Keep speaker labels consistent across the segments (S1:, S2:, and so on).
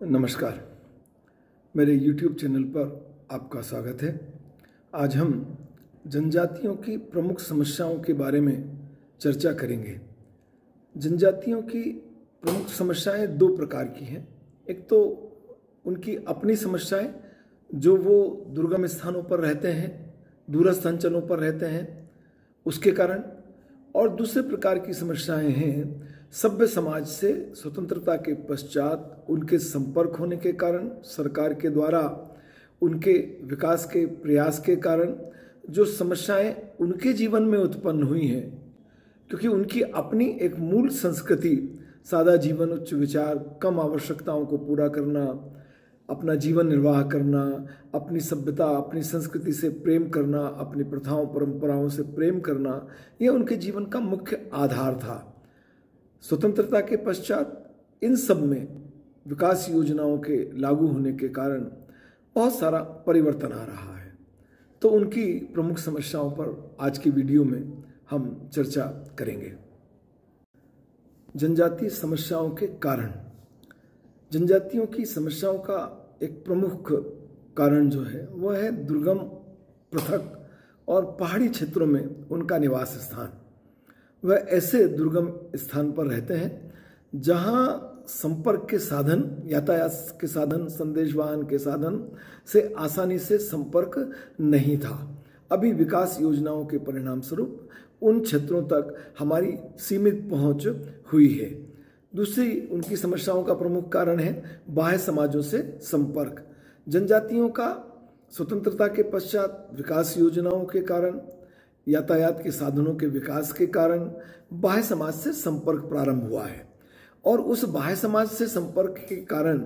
S1: नमस्कार, मेरे YouTube channel पर आपका स्वागत है। आज हम जनजातियों की प्रमुख समस्याओं के बारे में चर्चा करेंगे। जनजातियों की प्रमुख समस्याएं दो प्रकार की हैं। एक तो उनकी अपनी समस्याएं जो वो दुर्गम स्थानों पर रहते हैं, दूरस्थ अंचलों पर रहते हैं, उसके कारण, और दूसरे प्रकार की समस्याएं हैं सभ्य समाज से स्वतंत्रता के पश्चात उनके संपर्क होने के कारण, सरकार के द्वारा उनके विकास के प्रयास के कारण जो समस्याएं उनके जीवन में उत्पन्न हुई हैं, क्योंकि उनकी अपनी एक मूल संस्कृति, सादा जीवन, उच्च विचार, कम आवश्यकताओं को पूरा करना, अपना जीवन निर्वाह करना, अपनी सभ्यता, अपनी संस्कृति से प्रेम करना, अपनी प्रथाओं परंपराओं से प्रेम करना, यह उनके जीवन का मुख्य आधार था। स्वतंत्रता के पश्चात इन सब में विकास योजनाओं के लागू होने के कारण बहुत सारा परिवर्तन आ रहा है। तो उनकी प्रमुख समस्याओं पर आज की वीडियो में हम चर्चा करेंगे। जनजातीय समस्याओं के कारण। जनजातियों की समस्याओं का एक प्रमुख कारण जो है वह है दुर्गम, पृथक और पहाड़ी क्षेत्रों में उनका निवास स्थान। वह ऐसे दुर्गम स्थान पर रहते हैं जहां संपर्क के साधन, यातायात के साधन, संदेशवाहन के साधन से आसानी से संपर्क नहीं था। अभी विकास योजनाओं के परिणाम स्वरूप उन क्षेत्रों तक हमारी सीमित पहुंच हुई है। दूसरी उनकी समस्याओं का प्रमुख कारण है बाह्य समाजों से संपर्क। जनजातियों का स्वतंत्रता के पश्चात विकास योजनाओं के कारण, यातायात के साधनों के विकास के कारण बाह्य समाज से संपर्क प्रारंभ हुआ है, और उस बाह्य समाज से संपर्क के कारण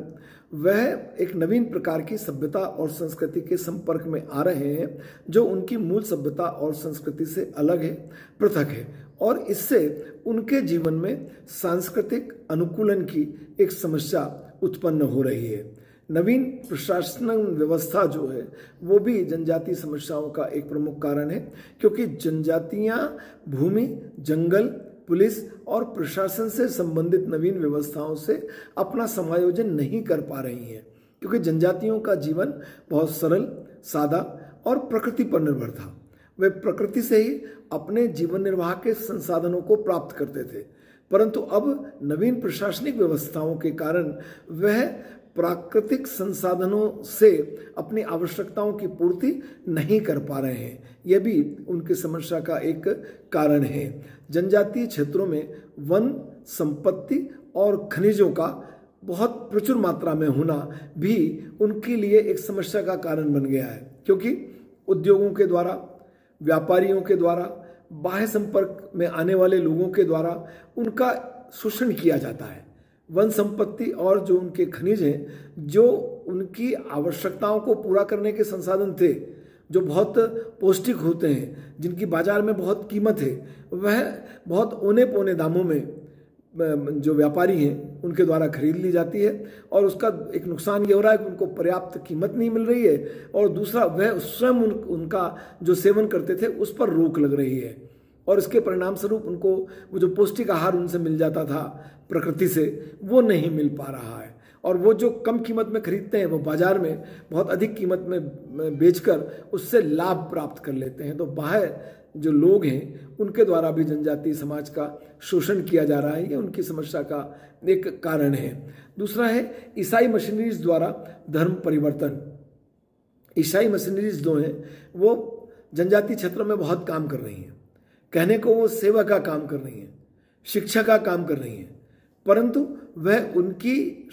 S1: वह एक नवीन प्रकार की सभ्यता और संस्कृति के संपर्क में आ रहे हैं जो उनकी मूल सभ्यता और संस्कृति से अलग है, पृथक है, और इससे उनके जीवन में सांस्कृतिक अनुकूलन की एक समस्या उत्पन्न हो रही है। नवीन प्रशासन व्यवस्था जो है वो भी जनजातीय समस्याओं का एक प्रमुख कारण है, क्योंकि जनजातियां भूमि, जंगल, पुलिस और प्रशासन से संबंधित नवीन व्यवस्थाओं से अपना समायोजन नहीं कर पा रही हैं, क्योंकि जनजातियों का जीवन बहुत सरल, सादा और प्रकृति पर निर्भर था। वे प्रकृति से ही अपने जीवन निर्वाह के संसाधनों को प्राप्त करते थे, परंतु अब नवीन प्रशासनिक व्यवस्थाओं के कारण वह प्राकृतिक संसाधनों से अपनी आवश्यकताओं की पूर्ति नहीं कर पा रहे हैं। यह भी उनकी समस्या का एक कारण है। जनजातीय क्षेत्रों में वन संपत्ति और खनिजों का बहुत प्रचुर मात्रा में होना भी उनके लिए एक समस्या का कारण बन गया है, क्योंकि उद्योगों के द्वारा, व्यापारियों के द्वारा, बाह्य संपर्क में आने वाले लोगों के द्वारा उनका शोषण किया जाता है। वन संपत्ति और जो उनके खनिज हैं, जो उनकी आवश्यकताओं को पूरा करने के संसाधन थे, जो बहुत पौष्टिक होते हैं, जिनकी बाजार में बहुत कीमत है, वह बहुत औने पौने दामों में जो व्यापारी हैं उनके द्वारा खरीद ली जाती है, और उसका एक नुकसान ये हो रहा है कि उनको पर्याप्त कीमत नहीं मिल रही है, और दूसरा वह स्वयं उनका जो सेवन करते थे उस पर रोक लग रही है, और इसके परिणाम स्वरूप उनको वो जो पौष्टिक आहार उनसे मिल जाता था प्रकृति से, वो नहीं मिल पा रहा है, और वो जो कम कीमत में खरीदते हैं वो बाजार में बहुत अधिक कीमत में बेचकर उससे लाभ प्राप्त कर लेते हैं। तो बाह्य जो लोग हैं उनके द्वारा भी जनजातीय समाज का शोषण किया जा रहा है, ये उनकी समस्या का एक कारण है। दूसरा है ईसाई मशीनरीज द्वारा धर्म परिवर्तन। ईसाई मशीनरीज जो हैं वो जनजातीय क्षेत्रों में बहुत काम कर रही हैं। कहने को वो सेवा का काम कर रही हैं, शिक्षा का काम कर रही हैं, परंतु वह उनकी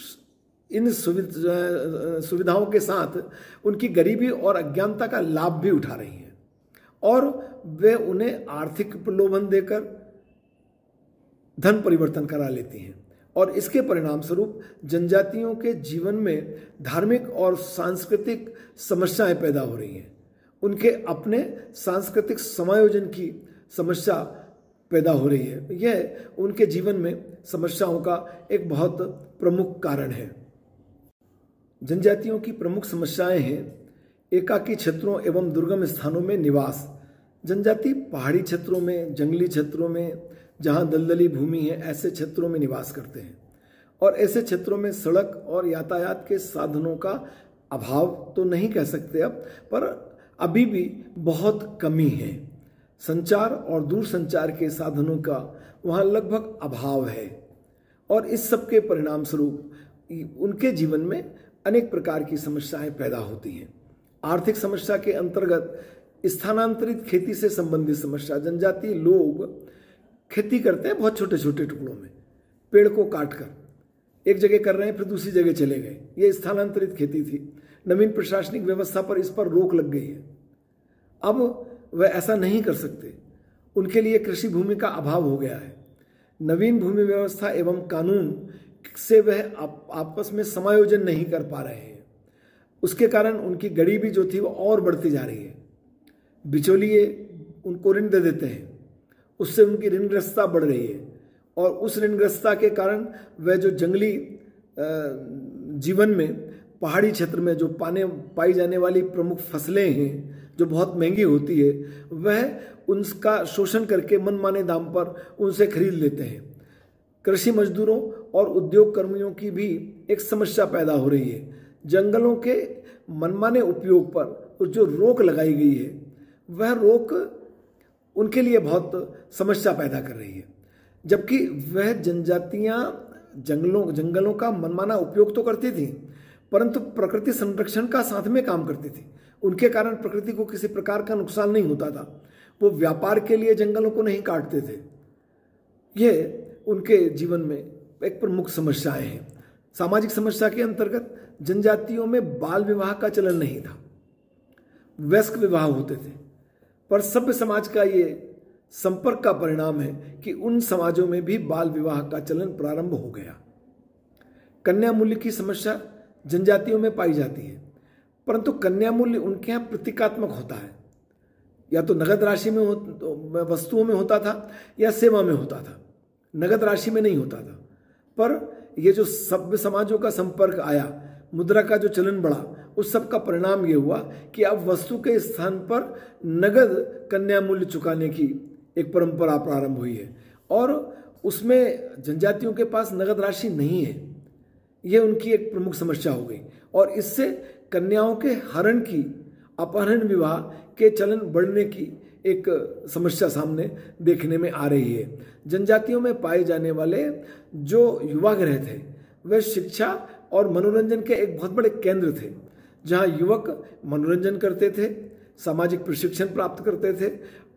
S1: इन सुविधाओं के साथ उनकी गरीबी और अज्ञानता का लाभ भी उठा रही हैं, और वे उन्हें आर्थिक प्रलोभन देकर धन परिवर्तन करा लेती हैं, और इसके परिणाम स्वरूप जनजातियों के जीवन में धार्मिक और सांस्कृतिक समस्याएं पैदा हो रही हैं। उनके अपने सांस्कृतिक समायोजन की समस्या पैदा हो रही है। यह उनके जीवन में समस्याओं का एक बहुत प्रमुख कारण है। जनजातियों की प्रमुख समस्याएं हैं एकाकी क्षेत्रों एवं दुर्गम स्थानों में निवास। जनजाति पहाड़ी क्षेत्रों में, जंगली क्षेत्रों में, जहां दलदली भूमि है, ऐसे क्षेत्रों में निवास करते हैं, और ऐसे क्षेत्रों में सड़क और यातायात के साधनों का अभाव तो नहीं कह सकते अब, पर अभी भी बहुत कमी है। संचार और दूरसंचार के साधनों का वहाँ लगभग अभाव है और इस सब के परिणाम स्वरूप उनके जीवन में अनेक प्रकार की समस्याएं पैदा होती हैं। आर्थिक समस्या के अंतर्गत स्थानांतरित खेती से संबंधित समस्या। जनजातीय लोग खेती करते हैं बहुत छोटे छोटे टुकड़ों में, पेड़ को काटकर एक जगह कर रहे हैं फिर दूसरी जगह चले गए, ये स्थानांतरित खेती थी। नवीन प्रशासनिक व्यवस्था पर इस पर रोक लग गई है। अब वह ऐसा नहीं कर सकते, उनके लिए कृषि भूमि का अभाव हो गया है। नवीन भूमि व्यवस्था एवं कानून से वह आपस में समायोजन नहीं कर पा रहे हैं, उसके कारण उनकी गरीबी जो थी वो और बढ़ती जा रही है। बिचौलिए उनको ऋण दे देते हैं, उससे उनकी ऋणग्रस्तता बढ़ रही है और उस ऋणग्रस्तता के कारण वह जो जंगली जीवन में पहाड़ी क्षेत्र में जो पाई जाने वाली प्रमुख फसलें हैं जो बहुत महंगी होती है, वह उनका शोषण करके मनमाने दाम पर उनसे खरीद लेते हैं। कृषि मजदूरों और उद्योग कर्मियों की भी एक समस्या पैदा हो रही है। जंगलों के मनमाने उपयोग पर जो रोक लगाई गई है, वह रोक उनके लिए बहुत समस्या पैदा कर रही है। जबकि वह जनजातियां जंगलों का मनमाना उपयोग तो करती थी, परंतु प्रकृति संरक्षण का साथ में काम करती थी। उनके कारण प्रकृति को किसी प्रकार का नुकसान नहीं होता था। वो व्यापार के लिए जंगलों को नहीं काटते थे। ये उनके जीवन में एक प्रमुख समस्याएं हैं। सामाजिक समस्या के अंतर्गत जनजातियों में बाल विवाह का चलन नहीं था, वयस्क विवाह होते थे। पर सभ्य समाज का ये संपर्क का परिणाम है कि उन समाजों में भी बाल विवाह का चलन प्रारंभ हो गया। कन्या मूल्य की समस्या जनजातियों में पाई जाती है, परंतु कन्या मूल्य उनके यहाँ प्रतीकात्मक होता है। या तो नगद राशि में वस्तुओं में होता था या सेवा में होता था, नगद राशि में नहीं होता था। पर ये जो सभ्य समाजों का संपर्क आया, मुद्रा का जो चलन बढ़ा, उस सब का परिणाम ये हुआ कि अब वस्तु के स्थान पर नगद कन्या मूल्य चुकाने की एक परंपरा प्रारंभ हुई है और उसमें जनजातियों के पास नगद राशि नहीं है। यह उनकी एक प्रमुख समस्या हो गई और इससे कन्याओं के हरण की, अपहरण विवाह के चलन बढ़ने की एक समस्या सामने देखने में आ रही है। जनजातियों में पाए जाने वाले जो युवागृह थे, वे शिक्षा और मनोरंजन के एक बहुत बड़े केंद्र थे, जहां युवक मनोरंजन करते थे, सामाजिक प्रशिक्षण प्राप्त करते थे,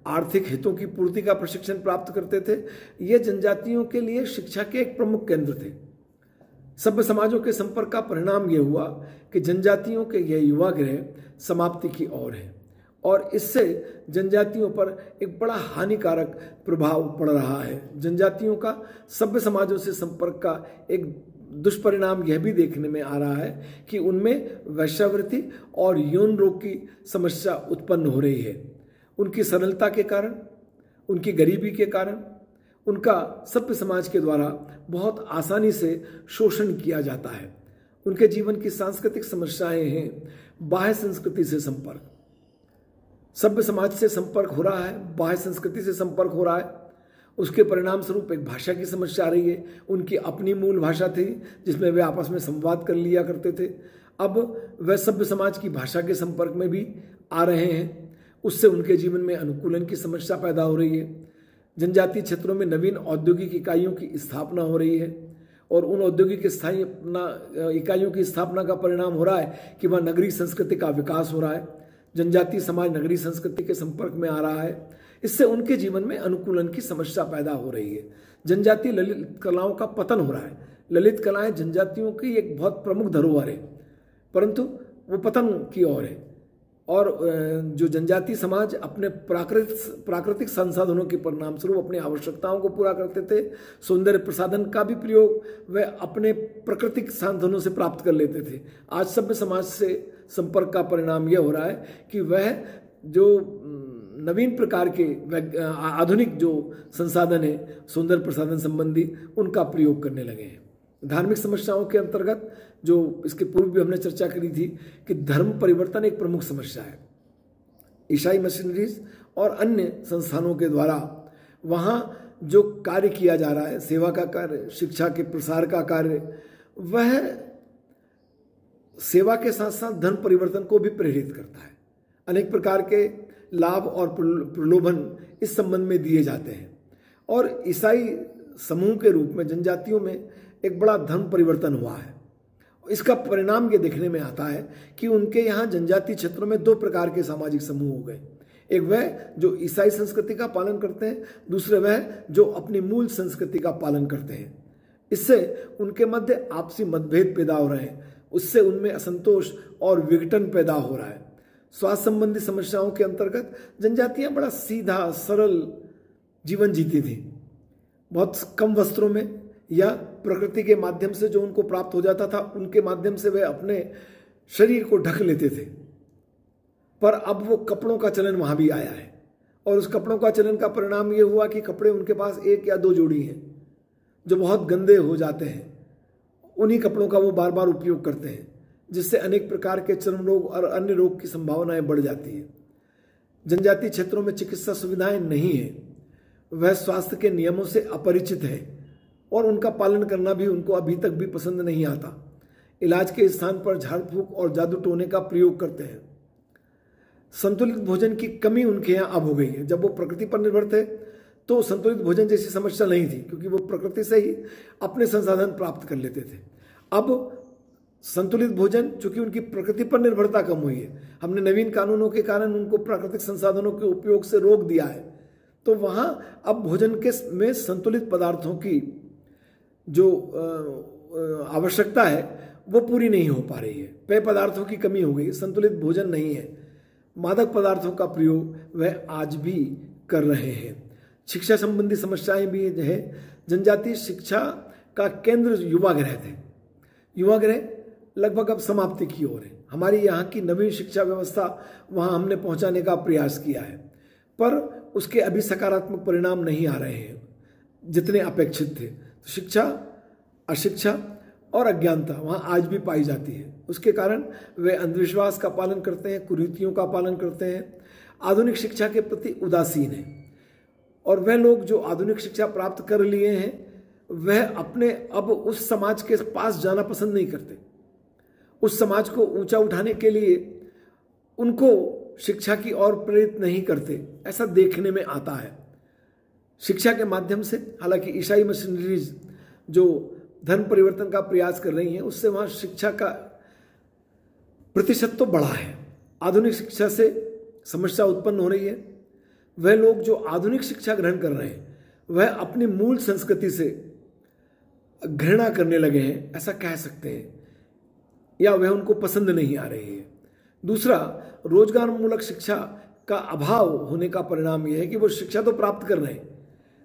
S1: आर्थिक हितों की पूर्ति का प्रशिक्षण प्राप्त करते थे। ये जनजातियों के लिए शिक्षा के एक प्रमुख केंद्र थे। सभ्य समाजों के संपर्क का परिणाम यह हुआ कि जनजातियों के यह युवागृह समाप्ति की ओर है और इससे जनजातियों पर एक बड़ा हानिकारक प्रभाव पड़ रहा है। जनजातियों का सभ्य समाजों से संपर्क का एक दुष्परिणाम यह भी देखने में आ रहा है कि उनमें वेश्यावृत्ति और यौन रोग की समस्या उत्पन्न हो रही है। उनकी सरलता के कारण, उनकी गरीबी के कारण उनका सभ्य समाज के द्वारा बहुत आसानी से शोषण किया जाता है। उनके जीवन की सांस्कृतिक समस्याएं हैं बाह्य संस्कृति से संपर्क। सभ्य समाज से संपर्क हो रहा है, बाह्य संस्कृति से संपर्क हो रहा है, उसके परिणाम स्वरूप एक भाषा की समस्या आ रही है। उनकी अपनी मूल भाषा थी जिसमें वे आपस में संवाद कर लिया करते थे, अब वह सभ्य समाज की भाषा के संपर्क में भी आ रहे हैं। उससे उनके जीवन में अनुकूलन की समस्या पैदा हो रही है। जनजातीय क्षेत्रों में नवीन औद्योगिक इकाइयों की स्थापना हो रही है और उन औद्योगिक इकाइयों की स्थापना का परिणाम हो रहा है कि वह नगरीय संस्कृति का विकास हो रहा है। जनजातीय समाज नगरीय संस्कृति के संपर्क में आ रहा है, इससे उनके जीवन में अनुकूलन की समस्या पैदा हो रही है। जनजातीय ललित कलाओं का पतन हो रहा है। ललित कलाएं जनजातियों की एक बहुत प्रमुख धरोहर है, परंतु वो पतन की ओर है और जो जनजातीय समाज अपने प्राकृतिक संसाधनों के परिणाम स्वरूप अपनी आवश्यकताओं को पूरा करते थे, सौंदर्य प्रसाधन का भी प्रयोग वे अपने प्राकृतिक साधनों से प्राप्त कर लेते थे। आज सभ्य समाज से संपर्क का परिणाम यह हो रहा है कि वह जो नवीन प्रकार के आधुनिक जो संसाधन है सौंदर्य प्रसाधन संबंधी, उनका प्रयोग करने लगे हैं। धार्मिक समस्याओं के अंतर्गत जो इसके पूर्व भी हमने चर्चा करी थी कि धर्म परिवर्तन एक प्रमुख समस्या है। ईसाई मिशनरीज और अन्य संस्थानों के द्वारा वहाँ जो कार्य किया जा रहा है, सेवा का कार्य, शिक्षा के प्रसार का कार्य, वह सेवा के साथ साथ धन परिवर्तन को भी प्रेरित करता है। अनेक प्रकार के लाभ और प्रलोभन इस संबंध में दिए जाते हैं और ईसाई समूह के रूप में जनजातियों में एक बड़ा धर्म परिवर्तन हुआ है। इसका परिणाम ये देखने में आता है कि उनके यहाँ जनजातीय क्षेत्रों में दो प्रकार के सामाजिक समूह हो गए। एक वह जो ईसाई संस्कृति का पालन करते हैं, दूसरे वह जो अपनी मूल संस्कृति का पालन करते हैं। इससे उनके मध्य आपसी मतभेद पैदा हो रहे हैं, उससे उनमें असंतोष और विघटन पैदा हो रहा है। स्वास्थ्य संबंधी समस्याओं के अंतर्गत जनजातियां बड़ा सीधा सरल जीवन जीती थी। बहुत कम वस्त्रों में या प्रकृति के माध्यम से जो उनको प्राप्त हो जाता था, उनके माध्यम से वे अपने शरीर को ढक लेते थे। पर अब वो कपड़ों का चलन वहां भी आया है और उस कपड़ों का चलन का परिणाम ये हुआ कि कपड़े उनके पास एक या दो जोड़ी हैं जो बहुत गंदे हो जाते हैं। उन्हीं कपड़ों का वो बार बार उपयोग करते हैं, जिससे अनेक प्रकार के चर्म रोग और अन्य रोग की संभावनाएं बढ़ जाती है। जनजातीय क्षेत्रों में चिकित्सा सुविधाएं नहीं है, वह स्वास्थ्य के नियमों से अपरिचित है और उनका पालन करना भी उनको अभी तक भी पसंद नहीं आता। इलाज के स्थान पर झाड़ फूक और जादू टोने का प्रयोग करते हैं। संतुलित भोजन की कमी उनके यहाँ अब हो गई है। जब वो प्रकृति पर निर्भर थे तो संतुलित भोजन जैसी समस्या नहीं थी, क्योंकि वो प्रकृति से ही अपने संसाधन प्राप्त कर लेते थे। अब संतुलित भोजन, चूंकि उनकी प्रकृति पर निर्भरता कम हुई है, हमने नवीन कानूनों के कारण उनको प्राकृतिक संसाधनों के उपयोग से रोक दिया है, तो वहां अब भोजन के में संतुलित पदार्थों की जो आवश्यकता है वो पूरी नहीं हो पा रही है। पेय पदार्थों की कमी हो गई, संतुलित भोजन नहीं है। मादक पदार्थों का प्रयोग वह आज भी कर रहे हैं। शिक्षा संबंधी समस्याएं भी है। जनजातीय शिक्षा का केंद्र युवागृह थे। युवागृह लगभग अब समाप्ति की ओर है। हमारी यहाँ की नवीन शिक्षा व्यवस्था वहाँ हमने पहुँचाने का प्रयास किया है, पर उसके अभी सकारात्मक परिणाम नहीं आ रहे हैं जितने अपेक्षित थे। तो शिक्षा, अशिक्षा और अज्ञानता वहाँ आज भी पाई जाती है। उसके कारण वे अंधविश्वास का पालन करते हैं, कुरीतियों का पालन करते हैं, आधुनिक शिक्षा के प्रति उदासीन हैं। और वह लोग जो आधुनिक शिक्षा प्राप्त कर लिए हैं, वह अपने अब उस समाज के पास जाना पसंद नहीं करते। उस समाज को ऊंचा उठाने के लिए उनको शिक्षा की ओर प्रेरित नहीं करते, ऐसा देखने में आता है। शिक्षा के माध्यम से, हालांकि ईसाई मिशनरीज जो धर्म परिवर्तन का प्रयास कर रही हैं, उससे वहां शिक्षा का प्रतिशत तो बढ़ा है। आधुनिक शिक्षा से समस्या उत्पन्न हो रही है। वह लोग जो आधुनिक शिक्षा ग्रहण कर रहे हैं, वह अपनी मूल संस्कृति से घृणा करने लगे हैं, ऐसा कह सकते हैं, या वह उनको पसंद नहीं आ रही है। दूसरा, रोजगार मूलक शिक्षा का अभाव होने का परिणाम यह है कि वो शिक्षा तो प्राप्त कर रहे हैं,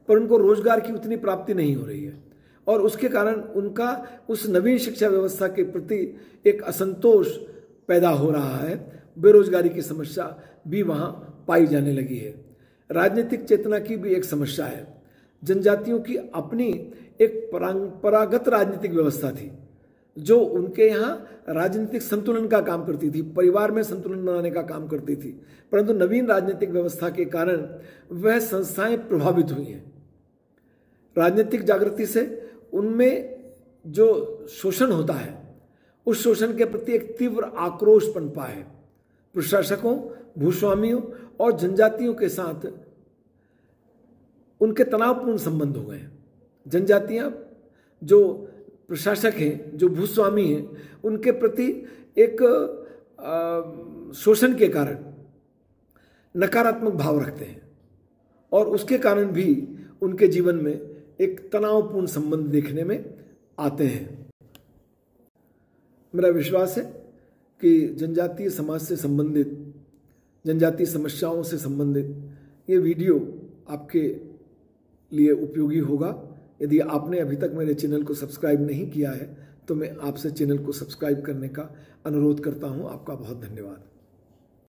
S1: पर उनको रोजगार की उतनी प्राप्ति नहीं हो रही है और उसके कारण उनका उस नवीन शिक्षा व्यवस्था के प्रति एक असंतोष पैदा हो रहा है। बेरोजगारी की समस्या भी वहाँ पाई जाने लगी है। राजनीतिक चेतना की भी एक समस्या है। जनजातियों की अपनी एक परंपरागत राजनीतिक व्यवस्था थी जो उनके यहाँ राजनीतिक संतुलन का काम करती थी, परिवार में संतुलन बनाने का काम करती थी, परंतु नवीन राजनीतिक व्यवस्था के कारण वह संस्थाएं प्रभावित हुई हैं। राजनीतिक जागृति से उनमें जो शोषण होता है, उस शोषण के प्रति एक तीव्र आक्रोश पनपा है। प्रशासकों, भूस्वामियों और जनजातियों के साथ उनके तनावपूर्ण संबंध हो गए। जनजातियां जो प्रशासक हैं, जो भूस्वामी हैं, उनके प्रति एक शोषण के कारण नकारात्मक भाव रखते हैं और उसके कारण भी उनके जीवन में एक तनावपूर्ण संबंध देखने में आते हैं। मेरा विश्वास है कि जनजातीय समाज से संबंधित, जनजातीय समस्याओं से संबंधित ये वीडियो आपके लिए उपयोगी होगा। यदि आपने अभी तक मेरे चैनल को सब्सक्राइब नहीं किया है तो मैं आपसे चैनल को सब्सक्राइब करने का अनुरोध करता हूं। आपका बहुत धन्यवाद।